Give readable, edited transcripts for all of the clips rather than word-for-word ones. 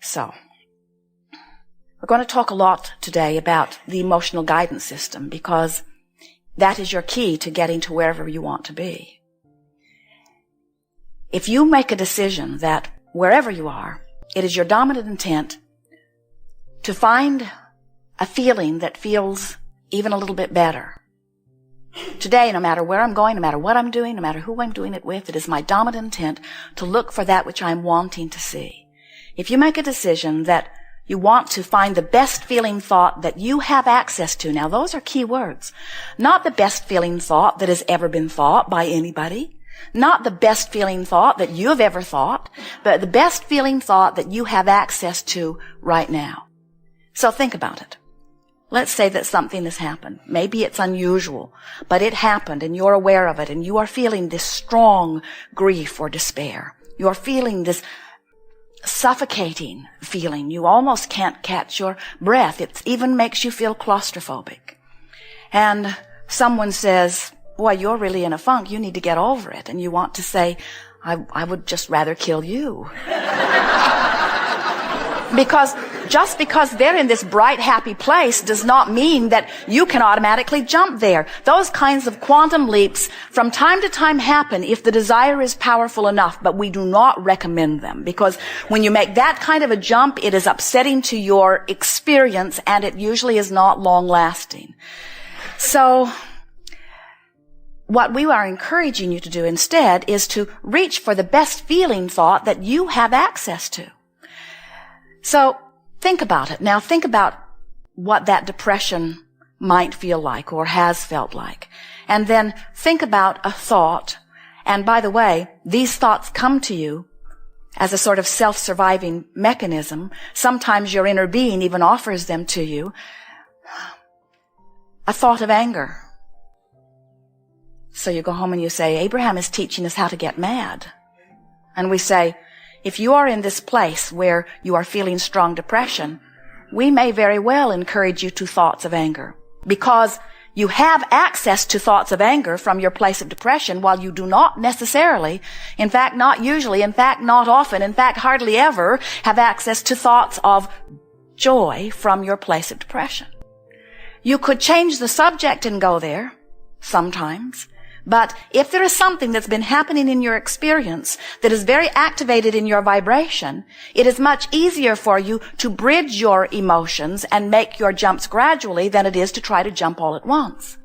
So, we're going to talk a lot today about the emotional guidance system because that is your key to getting to wherever you want to be. If you make a decision that wherever you are, it is your dominant intent to find a feeling that feels even a little bit better. Today, no matter where I'm going, no matter what I'm doing, no matter who I'm doing it with, it is my dominant intent to look for that which I'm wanting to see. If you make a decision that you want to find the best feeling thought that you have access to, now those are key words, not the best feeling thought that has ever been thought by anybody, not the best feeling thought that you have ever thought, but the best feeling thought that you have access to right now. So think about it. Let's say that something has happened. Maybe it's unusual, but it happened and you're aware of it and you are feeling this strong grief or despair. You're feeling this suffocating feeling. You almost can't catch your breath. It even makes you feel claustrophobic. And someone says, boy, you're really in a funk. You need to get over it. And you want to say, I would just rather kill you. Because just because they're in this bright, happy place does not mean that you can automatically jump there. Those kinds of quantum leaps from time to time happen if the desire is powerful enough, but we do not recommend them because when you make that kind of a jump, it is upsetting to your experience and it usually is not long lasting. So, what we are encouraging you to do instead is to reach for the best feeling thought that you have access to. So, think about it. Now think about what that depression might feel like or has felt like. And then think about a thought. And by the way, these thoughts come to you as a sort of self-surviving mechanism. Sometimes your inner being even offers them to you. A thought of anger. So you go home and you say, Abraham is teaching us how to get mad. And we say, if you are in this place where you are feeling strong depression, we may very well encourage you to thoughts of anger because you have access to thoughts of anger from your place of depression while you do not necessarily, in fact, not usually, in fact, not often, in fact, hardly ever have access to thoughts of joy from your place of depression. You could change the subject and go there sometimes. But if there is something that's been happening in your experience that is very activated in your vibration, it is much easier for you to bridge your emotions and make your jumps gradually than it is to try to jump all at once.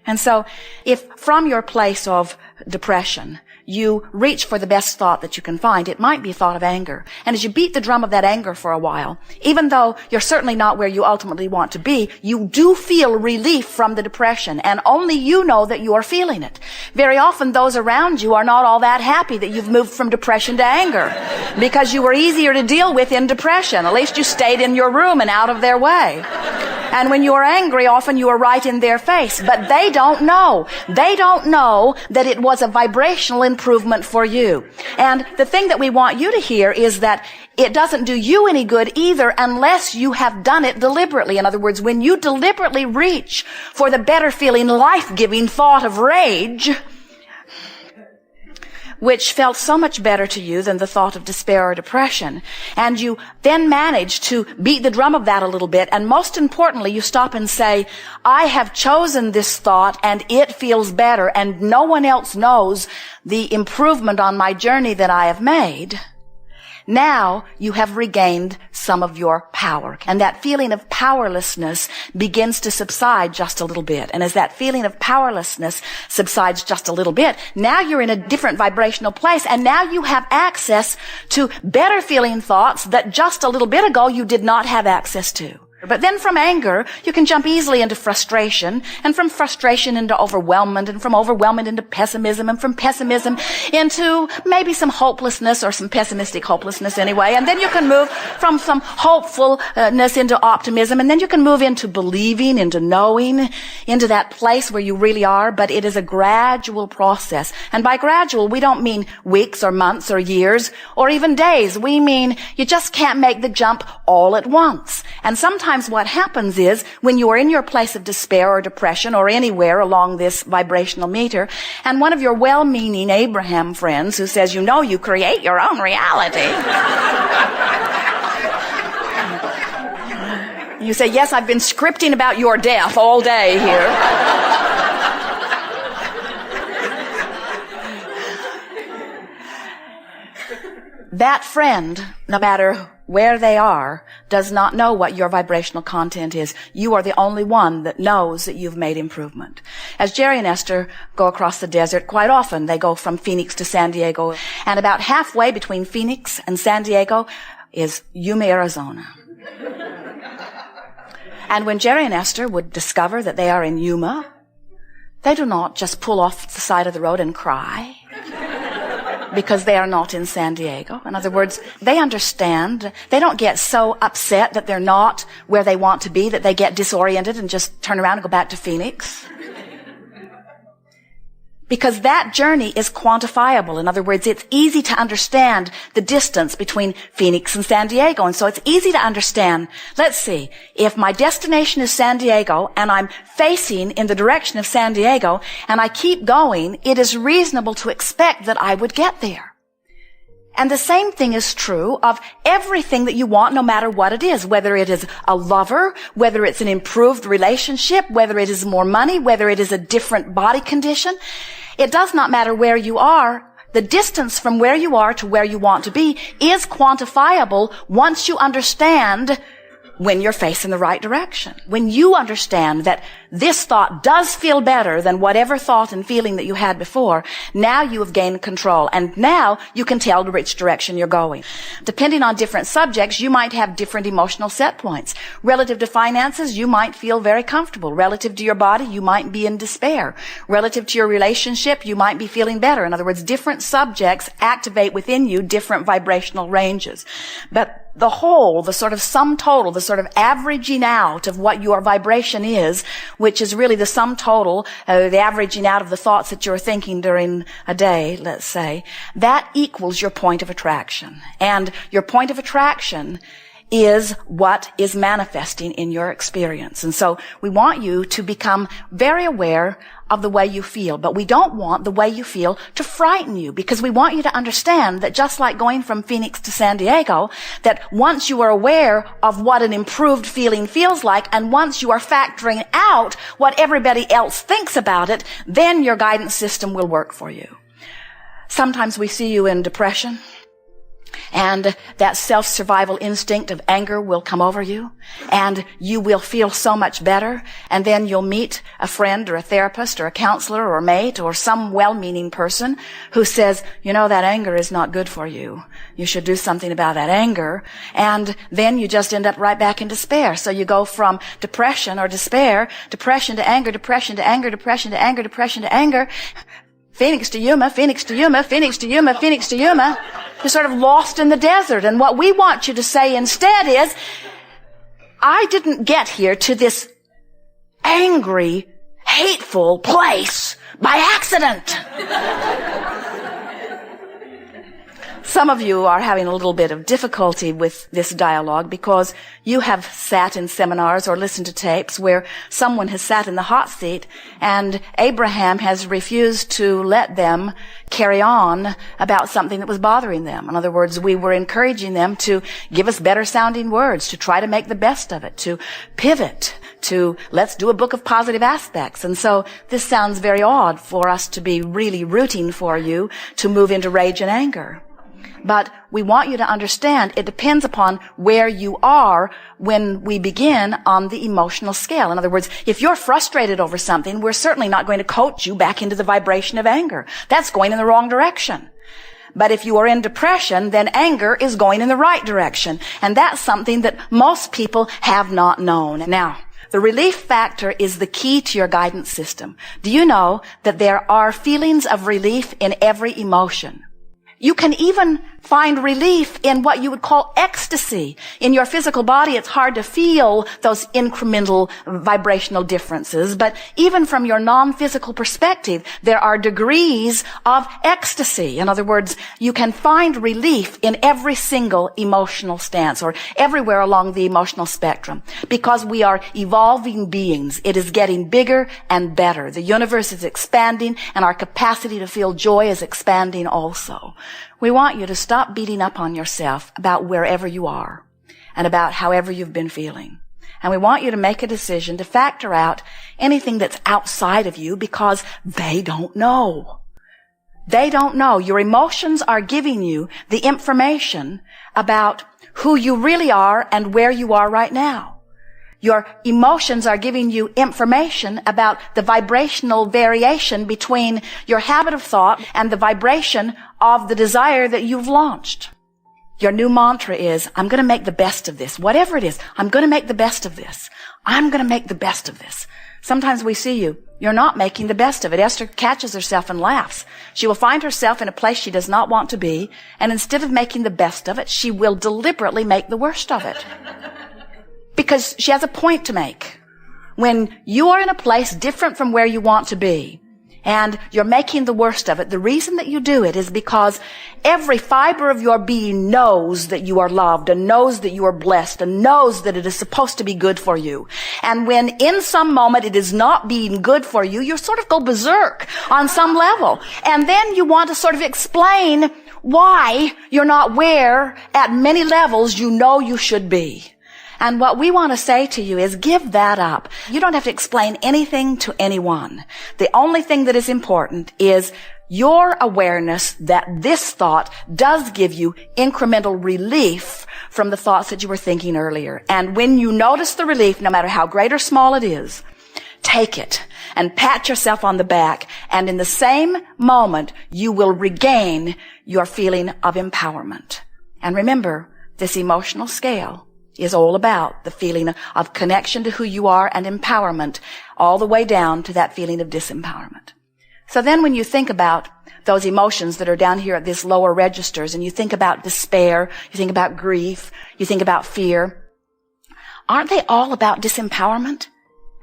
And so, if from your place of depression, you reach for the best thought that you can find, it might be a thought of anger. And as you beat the drum of that anger for a while, even though you're certainly not where you ultimately want to be, you do feel relief from the depression, and only you know that you are feeling it. Very often those around you are not all that happy that you've moved from depression to anger, because you were easier to deal with in depression. At least you stayed in your room and out of their way. And when you are angry, often you are right in their face. But they don't know. They don't know that it was a vibrational improvement for you. And the thing that we want you to hear is that it doesn't do you any good either unless you have done it deliberately. In other words, when you deliberately reach for the better feeling, life-giving thought of rage, which felt so much better to you than the thought of despair or depression. And you then manage to beat the drum of that a little bit. And most importantly, you stop and say, I have chosen this thought and it feels better. And no one else knows the improvement on my journey that I have made. Now you have regained some of your power. And that feeling of powerlessness begins to subside just a little bit. And as that feeling of powerlessness subsides just a little bit, now you're in a different vibrational place. And now you have access to better feeling thoughts that just a little bit ago you did not have access to. But then from anger, you can jump easily into frustration, and from frustration into overwhelmment, and from overwhelmment into pessimism, and from pessimism into maybe some hopelessness, or some pessimistic hopelessness anyway. And then you can move from some hopefulness into optimism, and then you can move into believing, into knowing, into that place where you really are. But it is a gradual process. And by gradual, we don't mean weeks or months or years or even days. We mean you just can't make the jump all at once. And sometimes what happens is when you are in your place of despair or depression or anywhere along this vibrational meter, and one of your well-meaning Abraham friends who says, you know, you create your own reality. You say, yes, I've been scripting about your death all day here. That friend, no matter where they are, does not know what your vibrational content is. You are the only one that knows that you've made improvement. As Jerry and Esther go across the desert, quite often they go from Phoenix to San Diego, and about halfway between Phoenix and San Diego is Yuma, Arizona. And when Jerry and Esther would discover that they are in Yuma, they do not just pull off the side of the road and cry because they are not in San Diego. In other words, they understand. They don't get so upset that they're not where they want to be that they get disoriented and just turn around and go back to Phoenix. Because that journey is quantifiable. In other words, it's easy to understand the distance between Phoenix and San Diego. And so it's easy to understand, let's see, if my destination is San Diego and I'm facing in the direction of San Diego and I keep going, it is reasonable to expect that I would get there. And the same thing is true of everything that you want, no matter what it is, whether it is a lover, whether it's an improved relationship, whether it is more money, whether it is a different body condition. It does not matter where you are. The distance from where you are to where you want to be is quantifiable once you understand when you're facing the right direction. When you understand that this thought does feel better than whatever thought and feeling that you had before, now you have gained control, and now you can tell which direction you're going. Depending on different subjects, you might have different emotional set points. Relative to finances, you might feel very comfortable. Relative to your body, you might be in despair. Relative to your relationship, you might be feeling better. In other words, different subjects activate within you different vibrational ranges. But the whole, the sort of sum total, the sort of averaging out of what your vibration is, which is really the sum total, the averaging out of the thoughts that you're thinking during a day, let's say, that equals your point of attraction. And your point of attraction is what is manifesting in your experience. And so we want you to become very aware of the way you feel, but we don't want the way you feel to frighten you, because we want you to understand that just like going from Phoenix to San Diego, that once you are aware of what an improved feeling feels like, and once you are factoring out what everybody else thinks about it, then your guidance system will work for you. Sometimes we see you in depression, and that self-survival instinct of anger will come over you, and you will feel so much better, and then you'll meet a friend or a therapist or a counselor or a mate or some well-meaning person who says, you know, that anger is not good for you. You should do something about that anger. And then you just end up right back in despair. So you go from depression or despair, depression to anger, depression to anger, depression to anger, depression to anger, Phoenix to Yuma, Phoenix to Yuma, Phoenix to Yuma, Phoenix to Yuma. You're sort of lost in the desert. And what we want you to say instead is, I didn't get here to this angry, hateful place by accident. Some of you are having a little bit of difficulty with this dialogue because you have sat in seminars or listened to tapes where someone has sat in the hot seat and Abraham has refused to let them carry on about something that was bothering them. In other words, we were encouraging them to give us better sounding words, to try to make the best of it, to pivot, to let's do a book of positive aspects. And so this sounds very odd for us to be really rooting for you to move into rage and anger. But we want you to understand it depends upon where you are when we begin on the emotional scale. In other words, if you're frustrated over something, we're certainly not going to coach you back into the vibration of anger. That's going in the wrong direction. But if you are in depression, then anger is going in the right direction. And that's something that most people have not known. Now, the relief factor is the key to your guidance system. Do you know that there are feelings of relief in every emotion? You can even find relief in what you would call ecstasy. In your physical body, it's hard to feel those incremental vibrational differences, but even from your non-physical perspective, there are degrees of ecstasy. In other words, you can find relief in every single emotional stance or everywhere along the emotional spectrum because we are evolving beings. It is getting bigger and better. The universe is expanding and our capacity to feel joy is expanding also. We want you to stop beating up on yourself about wherever you are and about however you've been feeling. And we want you to make a decision to factor out anything that's outside of you because they don't know. They don't know. Your emotions are giving you the information about who you really are and where you are right now. Your emotions are giving you information about the vibrational variation between your habit of thought and the vibration of the desire that you've launched. Your new mantra is, I'm going to make the best of this. Whatever it is, I'm going to make the best of this. I'm going to make the best of this. Sometimes we see you. You're not making the best of it. Esther catches herself and laughs. She will find herself in a place she does not want to be, and instead of making the best of it, she will deliberately make the worst of it. Because she has a point to make. When you are in a place different from where you want to be, and you're making the worst of it, the reason that you do it is because every fiber of your being knows that you are loved and knows that you are blessed and knows that it is supposed to be good for you. And when in some moment it is not being good for you, you sort of go berserk on some level. And then you want to sort of explain why you're not where at many levels you know you should be. And what we want to say to you is give that up. You don't have to explain anything to anyone. The only thing that is important is your awareness that this thought does give you incremental relief from the thoughts that you were thinking earlier. And when you notice the relief, no matter how great or small it is, take it and pat yourself on the back. And in the same moment, you will regain your feeling of empowerment. And remember, this emotional scale is all about the feeling of connection to who you are and empowerment, all the way down to that feeling of disempowerment. So then when you think about those emotions that are down here at these lower registers, and you think about despair, you think about grief, you think about fear, aren't they all about disempowerment?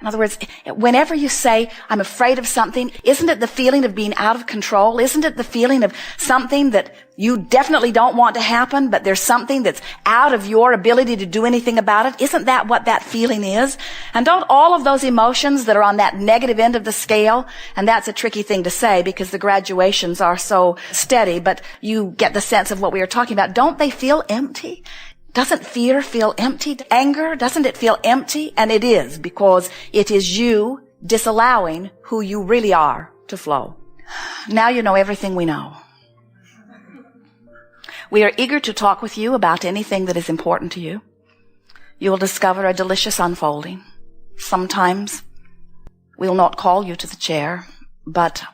In other words, whenever you say, I'm afraid of something, isn't it the feeling of being out of control? Isn't it the feeling of something that you definitely don't want to happen, but there's something that's out of your ability to do anything about it? Isn't that what that feeling is? And don't all of those emotions that are on that negative end of the scale, and that's a tricky thing to say because the graduations are so steady, but you get the sense of what we are talking about. Don't they feel empty? Doesn't fear feel empty? Anger, doesn't it feel empty? And it is, because it is you disallowing who you really are to flow. Now you know everything we know. We are eager to talk with you about anything that is important to you. You will discover a delicious unfolding. Sometimes we will not call you to the chair, but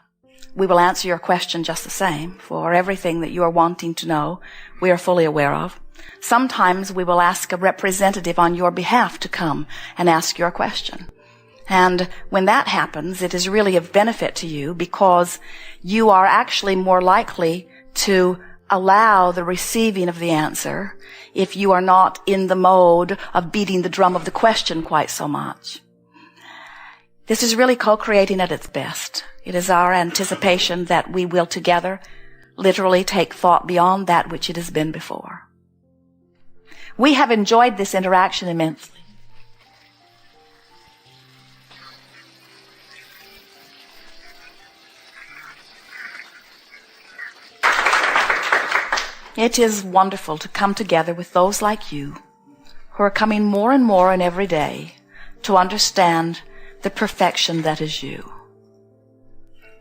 we will answer your question just the same. For everything that you are wanting to know, we are fully aware of. Sometimes we will ask a representative on your behalf to come and ask your question. And when that happens, it is really of benefit to you because you are actually more likely to allow the receiving of the answer if you are not in the mode of beating the drum of the question quite so much. This is really co-creating at its best. It is our anticipation that we will together literally take thought beyond that which it has been before. We have enjoyed this interaction immensely. It is wonderful to come together with those like you who are coming more and more in every day to understand the perfection that is you.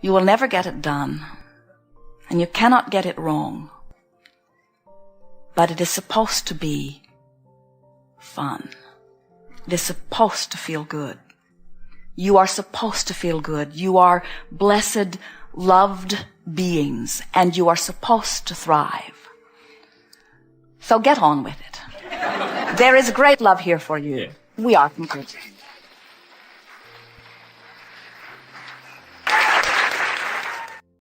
You will never get it done, and you cannot get it wrong, but it is supposed to be fun. It is supposed to feel good. You are supposed to feel good. You are blessed, loved beings, and you are supposed to thrive. So get on with it. There is great love here for you. We are complete.